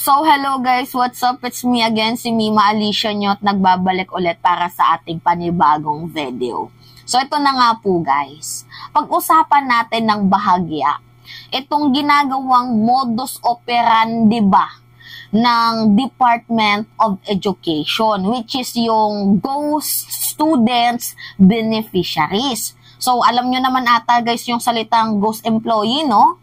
So, hello guys, what's up? It's me again, si Mima Alicia nyo at nagbabalik ulit para sa ating panibagong video. So, ito na nga po guys. Pag-usapan natin ng bahagya, itong ginagawang modus operandi ba ng Department of Education, which is yung ghost students beneficiaries. So, alam nyo naman ata guys yung salitang ghost employee, no?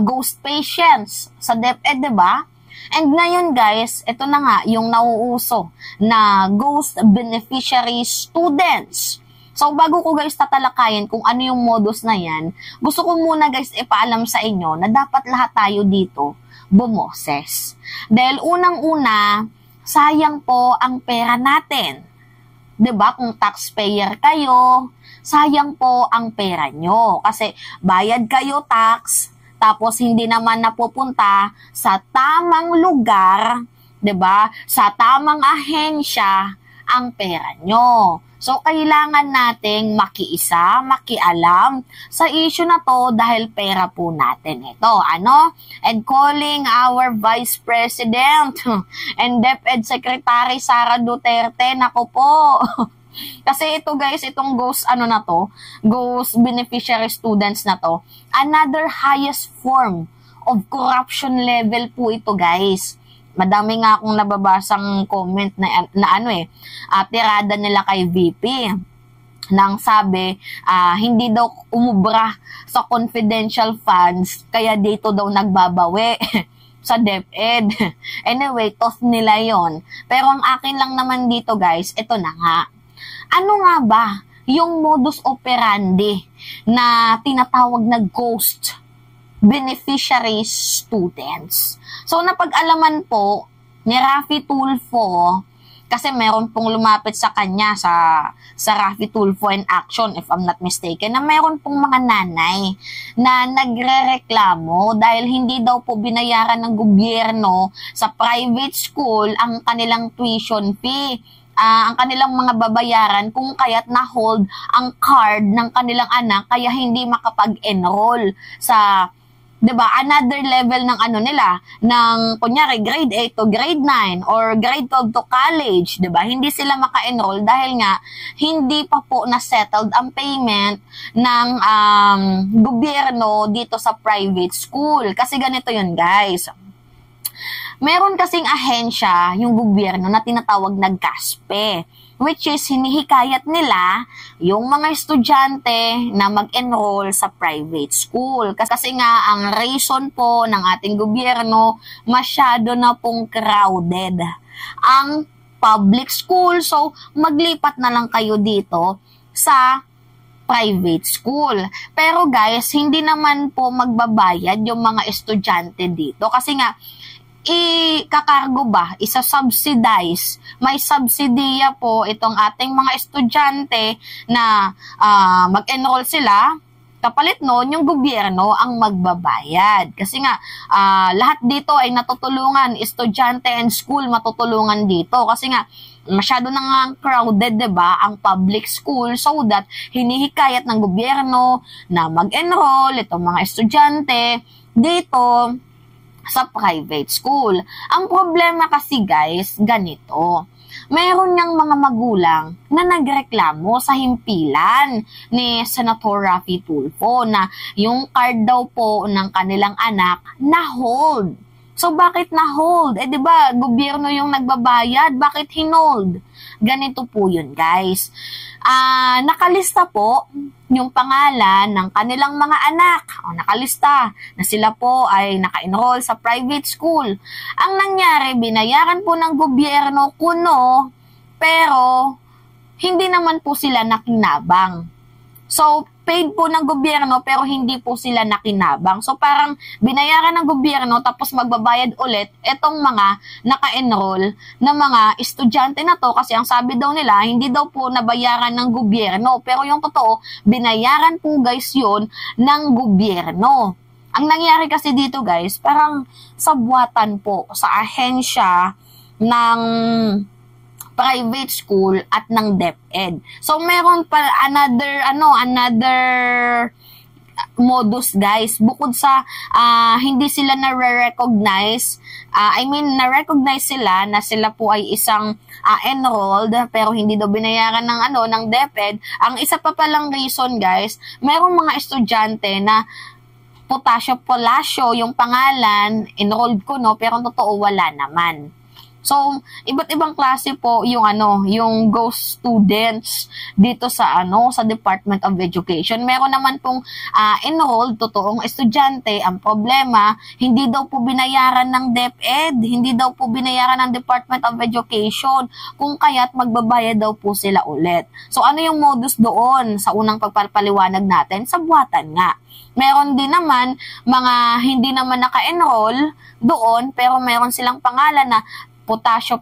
Ghost patients sa DepEd, diba? And ngayon guys, ito na nga yung nauuso na ghost beneficiary students. So bago ko guys tatalakayin kung ano yung modus na yan, gusto ko muna guys ipaalam sa inyo na dapat lahat tayo dito bumoses. Dahil unang-una, sayang po ang pera natin. 'Di ba? Kung taxpayer kayo, sayang po ang pera nyo. Kasi bayad kayo tax, tapos hindi naman napupunta sa tamang lugar, 'di ba? Sa tamang ahensya ang pera nyo. So kailangan nating makiisa, makialam sa issue na to dahil pera po natin ito. Ano? And calling our Vice President and DepEd Secretary Sara Duterte, nako po. Kasi ito guys, itong ghost ghost beneficiary students na to, another highest form of corruption level po ito guys. Madami nga akong nababasang comment na tirada nila kay VP nang sabi, hindi daw umubra sa confidential funds, kaya dito daw nagbabawi sa DepEd. Anyway, tough nila yon. Pero ang akin lang naman dito guys, ito na nga. Ano nga ba yung modus operandi na tinatawag na ghost beneficiary students? So, napag-alaman po ni Raffy Tulfo, kasi meron pong lumapit sa kanya sa Raffy Tulfo in Action, if I'm not mistaken, na meron pong mga nanay na nagrereklamo dahil hindi daw po binayaran ng gobyerno sa private school ang kanilang tuition fee. Ang kanilang mga babayaran kung kaya't na-hold ang card ng kanilang anak kaya hindi makapag-enroll sa, 'di ba, another level ng nila, ng kunyari grade 8 to grade 9 or grade 12 to college, 'di ba? Hindi sila maka-enroll dahil nga hindi pa po na-settled ang payment ng gobyerno dito sa private school. Kasi ganito 'yun, guys. Meron kasing ahensya yung gobyerno na tinatawag na GASPE, which is hinihikayat nila yung mga estudyante na mag-enroll sa private school. Kasi nga ang reason po ng ating gobyerno, masyado na pong crowded ang public school. So maglipat na lang kayo dito sa private school. Pero guys, hindi naman po magbabayad yung mga estudyante dito. Kasi nga, ikakargo ba, isa-subsidize, may subsidiya po itong ating mga estudyante na mag-enroll sila, kapalit noon yung gobyerno ang magbabayad. Kasi nga, lahat dito ay natutulungan, estudyante and school matutulungan dito. Kasi nga, masyado na nga crowded, diba, ang public school, so that hinihikayat ng gobyerno na mag-enroll itong mga estudyante dito sa private school. Ang problema kasi guys, ganito. Meron niyang mga magulang na nagreklamo sa himpilan ni Senator Raffy Tulfo na yung card daw po ng kanilang anak na hold. So bakit na hold? Eh 'di ba, gobyerno yung nagbabayad, bakit hinold? Ganito po 'yun, guys. Nakalista po yung pangalan ng kanilang mga anak. Nakalista na sila po ay naka-enroll sa private school. Ang nangyari, binayaran po ng gobyerno kuno, pero hindi naman po sila nakinabang. So, paid po ng gobyerno pero hindi po sila nakinabang. So, parang binayaran ng gobyerno tapos magbabayad ulit itong mga naka-enroll na mga estudyante na to kasi ang sabi daw nila, hindi daw po nabayaran ng gobyerno. Pero yung totoo, binayaran po guys yun ng gobyerno. Ang nangyari kasi dito guys, parang sabwatan po sa ahensya ng private school at ng DepEd. So meron pa another modus, guys. Bukod sa hindi sila na-recognize, na-recognize sila na sila po ay isang enrolled pero hindi daw binayaran ng DepEd. Ang isa pa palang reason, guys, merong mga estudyante na Potasio yung pangalan, enrolled ko, no, pero totoo wala naman. So, iba't ibang klase po yung ghost students dito sa Department of Education. Meron naman pong enrolled, totoong estudyante. Ang problema, hindi daw po binayaran ng DepEd, hindi daw po binayaran ng Department of Education, kung kaya't magbabayad daw po sila ulit. So, ano yung modus doon sa unang pagpapaliwanag natin? Sa buwatan nga. Meron din naman mga hindi naman naka-enroll doon, pero meron silang pangalan na Potasio,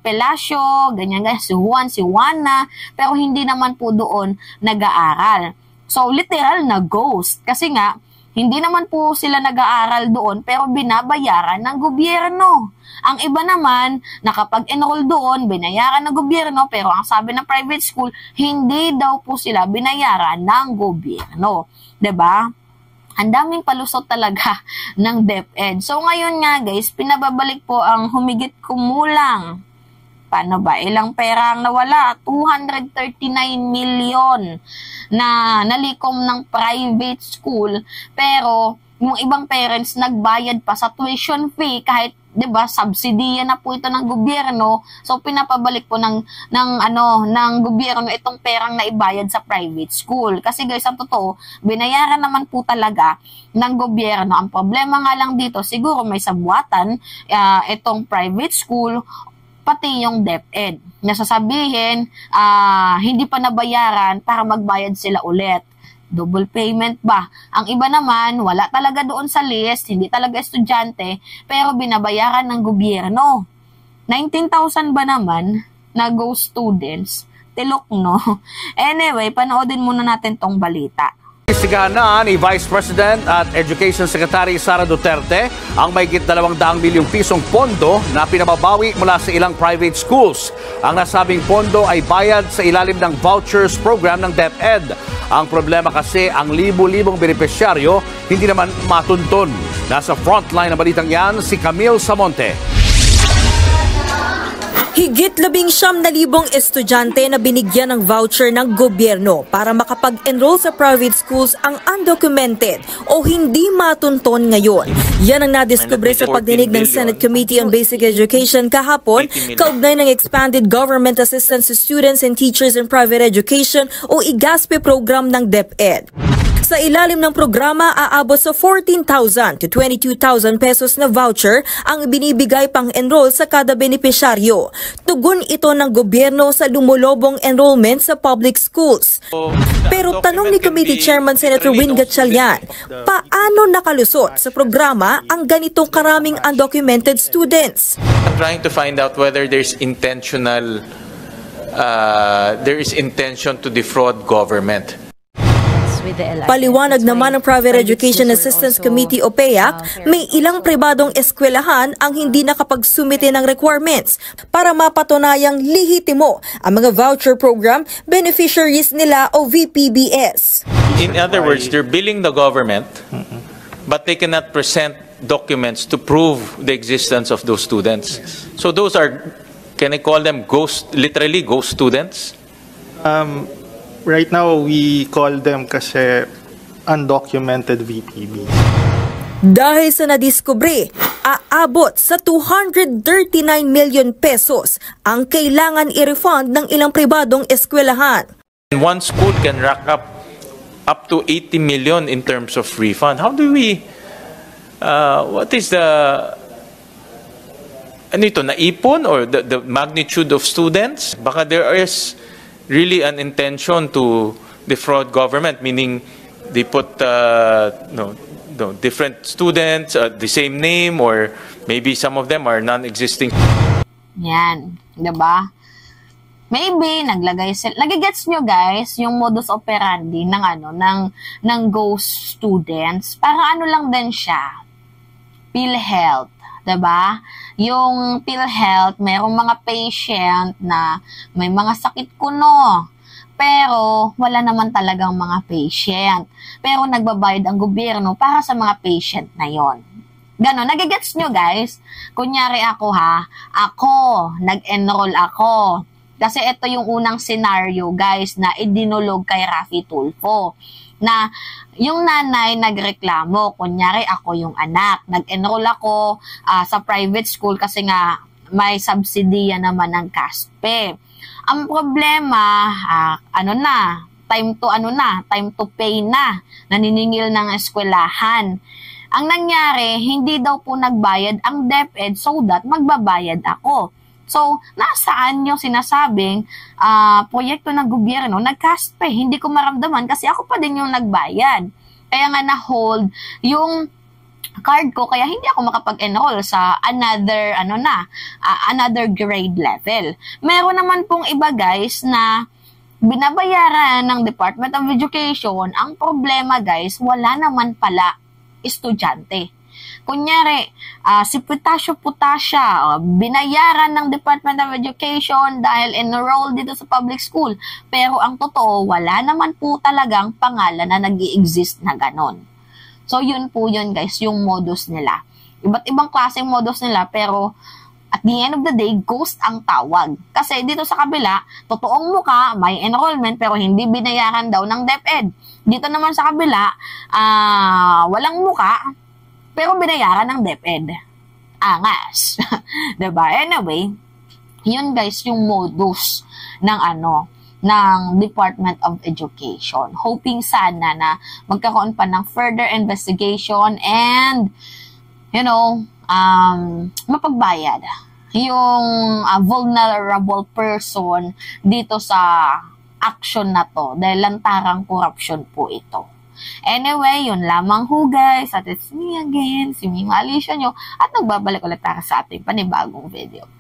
ganyan, si Juan, si Juana, pero hindi naman po doon nag-aaral. So, literal na ghost. Kasi nga, hindi naman po sila nag-aaral doon, pero binabayaran ng gobyerno. Ang iba naman, nakapag-enroll doon, binayaran ng gobyerno, pero ang sabi ng private school, hindi daw po sila binayaran ng gobyerno. 'Di ba? Ang daming palusot talaga ng DepEd. So, ngayon nga, guys, pinababalik po ang humigit kumulang. Paano ba? Ilang pera ang nawala? 239 million na nalikom ng private school. Pero, yung ibang parents nagbayad pa sa tuition fee kahit 'di ba, subsidiya na po ito ng gobyerno. So pinapabalik po ng gobyerno itong perang naibayad sa private school. Kasi guys, ang totoo, binayaran naman po talaga ng gobyerno. Ang problema nga lang dito, siguro may sabuatan itong private school pati yung DepEd. Nasasabihin, hindi pa nabayaran para magbayad sila ulit. Double payment ba? Ang iba naman, wala talaga doon sa list, hindi talaga estudyante, pero binabayaran ng gobyerno. 19,000 ba naman na ghost students? Tilok, no? Anyway, panoodin muna natin tong balita. Imbestigahan na ni Vice President at Education Secretary Sara Duterte ang mahigit 200 milyong pisong pondo na pinababawi mula sa ilang private schools. Ang nasabing pondo ay bayad sa ilalim ng vouchers program ng DepEd. Ang problema kasi ang libo-libong benepisyaryo hindi naman matunton. Nasa frontline ng balitang yan si Camille Samonte. Higit 19,000 estudyante na binigyan ng voucher ng gobyerno para makapag-enroll sa private schools ang undocumented o hindi matunton ngayon. Yan ang nadiskubre sa pagdinig ng Senate Committee on Basic Education kahapon kaugnay ng Expanded Government Assistance to Students and Teachers in Private Education o IGASPE program ng DepEd. Sa ilalim ng programa, aabot sa 14,000 to 22,000 pesos na voucher ang binibigay pang-enroll sa kada benepisyaryo. Tugon ito ng gobyerno sa lumulobong enrollment sa public schools. Pero tanong ni Committee Chairman Senator Win Gatchalian, paano nakalusot sa programa ang ganitong karaming undocumented students? I'm trying to find out whether there's intention to defraud government. Paliwanag naman ng Private Education Assistance Committee o PEAC, may ilang pribadong eskwelahan ang hindi nakapagsumite ng requirements para mapatunayang lehitimo ang mga voucher program beneficiaries nila o VPBS. In other words, they're billing the government, but they cannot present documents to prove the existence of those students. So those are, can I call them literally ghost students? Right now, we call them kasi undocumented VPB. Dahil sa nadiskubre, aabot sa 239 million pesos ang kailangan i-refund ng ilang pribadong eskwelahan. One school can rack up to 80 million in terms of refund. How do we, what is the, naipon or the magnitude of students? Baka there is really an intention to defraud government, meaning they put different students, the same name, or maybe some of them are non-existing. Yan, 'di ba? Maybe naglagay sila. Nagigets nyo guys yung modus operandi ng ghost students. Para lang din siya. PhilHealth. 'Di ba? Yung PhilHealth, merong mga patient na may mga sakit kuno. Pero wala naman talagang mga patient. Pero nagbabayad ang gobyerno para sa mga patient na yon. Ganon, nagigets nyo guys? Kunyari ako nag-enroll ako. Kasi ito yung unang scenario guys na idinulog kay Raffy Tulfo. Na yung nanay nagreklamo, kunyari ako yung anak. Nag-enroll ako sa private school kasi nga may subsidiya naman ng CASPE. Ang problema, time to pay na, naniningil ng eskwelahan. Ang nangyari, hindi daw po nagbayad ang DepEd so that magbabayad ako. So, nasaan yung sinasabing proyekto ng gobyerno, nag-CASPE, hindi ko maramdaman kasi ako pa din yung nagbayad. Kaya nga na-hold yung card ko, kaya hindi ako makapag-enroll sa another grade level. Meron naman pong iba guys na binabayaran ng Department of Education. Ang problema guys, wala naman pala estudyante. Kunyari, si Putasya, binayaran ng Department of Education dahil enrolled dito sa public school. Pero ang totoo, wala naman po talagang pangalan na nag-i-exist na ganon. So, yun po yun guys, yung modus nila. Iba't ibang klaseng modus nila, pero at the end of the day, ghost ang tawag. Kasi dito sa kabila, totoong muka, may enrollment, pero hindi binayaran daw ng DepEd. Dito naman sa kabila, walang muka, pero binayaran ng DepEd. Angas. Diba? Anyway, yun guys, yung modus ng Department of Education. Hoping sana na magkaroon pa ng further investigation and, mapagbayad yung vulnerable person dito sa action na to dahil lantarang corruption po ito. Anyway, yun lamang ho guys. At it's me again, si Mima Alicia nyo, at nagbabalik ulit para sa ating panibagong video.